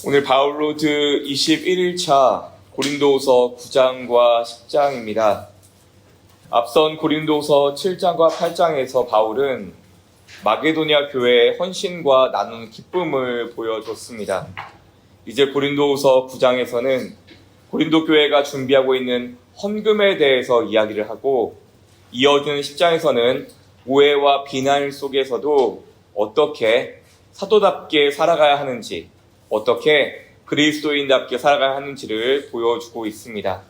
오늘 바울로드 21일차 고린도후서 9장과 10장입니다. 앞선 고린도후서 7장과 8장에서 바울은 마게도니아 교회의 헌신과 나누는 기쁨을 보여줬습니다. 이제 고린도후서 9장에서는 고린도 교회가 준비하고 있는 헌금에 대해서 이야기를 하고, 이어지는 10장에서는 오해와 비난 속에서도 어떻게 사도답게 살아가야 하는지, 어떻게 그리스도인답게 살아가야 하는지를 보여주고 있습니다.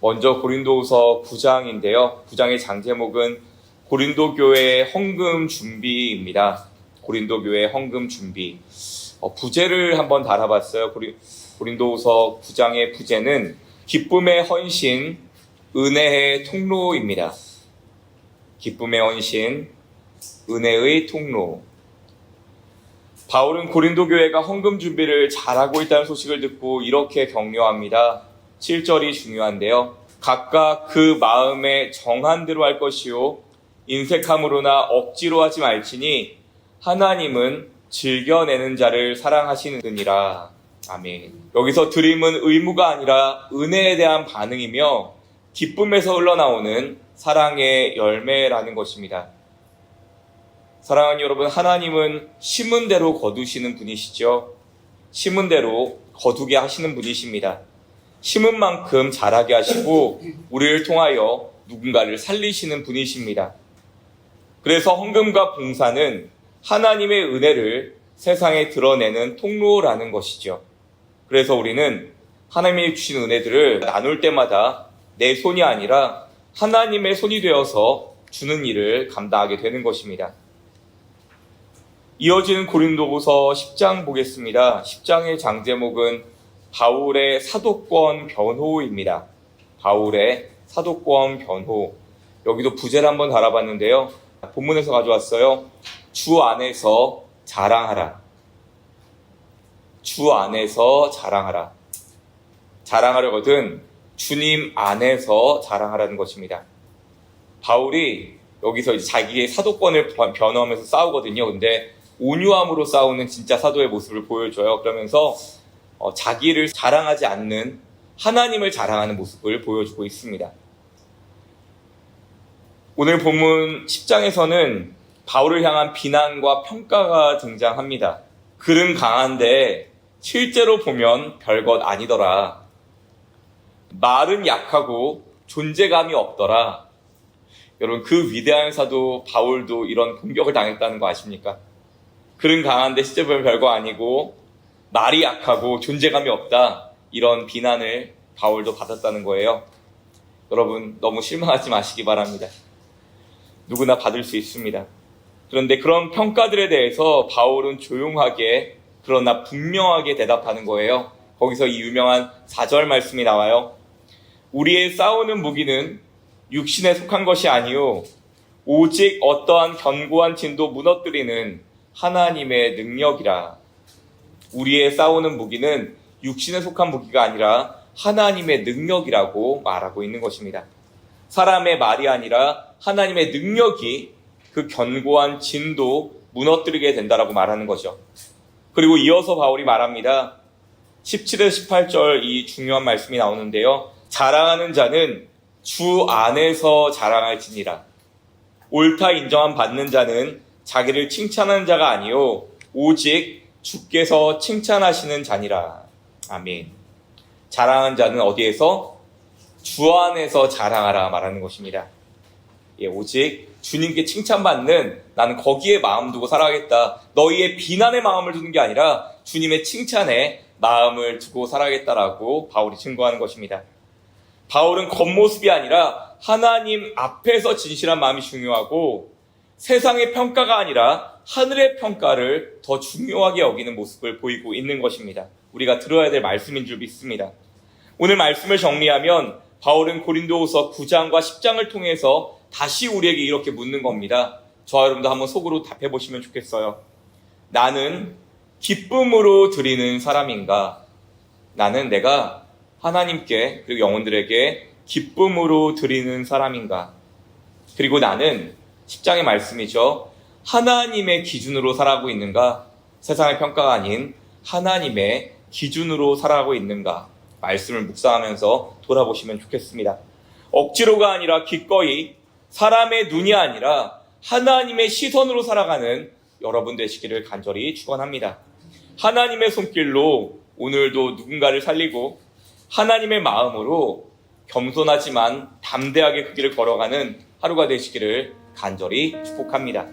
먼저 고린도후서 9장인데요. 9장의 장제목은 고린도 교회의 헌금 준비입니다. 고린도 교회의 헌금 준비. 부제를 한번 달아봤어요. 고린도후서 9장의 부제는 기쁨의 헌신, 은혜의 통로입니다. 기쁨의 헌신, 은혜의 통로. 바울은 고린도 교회가 헌금 준비를 잘하고 있다는 소식을 듣고 이렇게 격려합니다. 7절이 중요한데요. 각각 그 마음에 정한 대로 할 것이요 인색함으로나 억지로 하지 말지니 하나님은 즐겨내는 자를 사랑하시느니라. 아멘. 여기서 드림은 의무가 아니라 은혜에 대한 반응이며 기쁨에서 흘러나오는 사랑의 열매라는 것입니다. 사랑하는 여러분, 하나님은 심은 대로 거두시는 분이시죠. 심은 대로 거두게 하시는 분이십니다. 심은 만큼 자라게 하시고 우리를 통하여 누군가를 살리시는 분이십니다. 그래서 헌금과 봉사는 하나님의 은혜를 세상에 드러내는 통로라는 것이죠. 그래서 우리는 하나님이 주신 은혜들을 나눌 때마다 내 손이 아니라 하나님의 손이 되어서 주는 일을 감당하게 되는 것입니다. 이어지는 고린도후서 10장 보겠습니다. 10장의 장제목은 바울의 사도권 변호입니다. 바울의 사도권 변호. 여기도 부제를 한번 달아봤는데요. 본문에서 가져왔어요. 주 안에서 자랑하라. 주 안에서 자랑하라. 자랑하려거든 주님 안에서 자랑하라는 것입니다. 바울이 여기서 이제 자기의 사도권을 변호하면서 싸우거든요. 근데 온유함으로 싸우는 진짜 사도의 모습을 보여줘요. 그러면서 자기를 자랑하지 않는 하나님을 자랑하는 모습을 보여주고 있습니다. 오늘 본문 10장에서는 바울을 향한 비난과 평가가 등장합니다. 글은 강한데 실제로 보면 별것 아니더라. 말은 약하고 존재감이 없더라. 여러분, 그 위대한 사도 바울도 이런 공격을 당했다는 거 아십니까? 글은 강한데 실제 보면 별거 아니고 말이 약하고 존재감이 없다, 이런 비난을 바울도 받았다는 거예요. 여러분, 너무 실망하지 마시기 바랍니다. 누구나 받을 수 있습니다. 그런데 그런 평가들에 대해서 바울은 조용하게 그러나 분명하게 대답하는 거예요. 거기서 이 유명한 4절 말씀이 나와요. 우리의 싸우는 무기는 육신에 속한 것이 아니요 오직 어떠한 견고한 진도 무너뜨리는 하나님의 능력이라. 우리의 싸우는 무기는 육신에 속한 무기가 아니라 하나님의 능력이라고 말하고 있는 것입니다. 사람의 말이 아니라 하나님의 능력이 그 견고한 진도 무너뜨리게 된다라고 말하는 거죠. 그리고 이어서 바울이 말합니다. 17에서 18절 이 중요한 말씀이 나오는데요. 자랑하는 자는 주 안에서 자랑할지니라. 옳다 인정함 받는 자는 자기를 칭찬하는 자가 아니요 오직 주께서 칭찬하시는 자니라. 아멘. 자랑하는 자는 어디에서? 주 안에서 자랑하라 말하는 것입니다. 오직 주님께 칭찬받는, 나는 거기에 마음 두고 살아가겠다. 너희의 비난의 마음을 두는 게 아니라 주님의 칭찬에 마음을 두고 살아가겠다라고 바울이 증거하는 것입니다. 바울은 겉모습이 아니라 하나님 앞에서 진실한 마음이 중요하고 세상의 평가가 아니라 하늘의 평가를 더 중요하게 여기는 모습을 보이고 있는 것입니다. 우리가 들어야 될 말씀인 줄 믿습니다. 오늘 말씀을 정리하면 바울은 고린도후서 9장과 10장을 통해서 다시 우리에게 이렇게 묻는 겁니다. 저와 여러분도 한번 속으로 답해 보시면 좋겠어요. 나는 기쁨으로 드리는 사람인가? 나는 내가 하나님께 그리고 영혼들에게 기쁨으로 드리는 사람인가? 그리고 나는 10장의 말씀이죠. 하나님의 기준으로 살아가고 있는가? 세상의 평가가 아닌 하나님의 기준으로 살아가고 있는가 말씀을 묵상하면서 돌아보시면 좋겠습니다. 억지로가 아니라 기꺼이 사람의 눈이 아니라 하나님의 시선으로 살아가는 여러분 되시기를 간절히 축원합니다. 하나님의 손길로 오늘도 누군가를 살리고 하나님의 마음으로 겸손하지만 담대하게 그 길을 걸어가는 하루가 되시기를 간절히 축복합니다.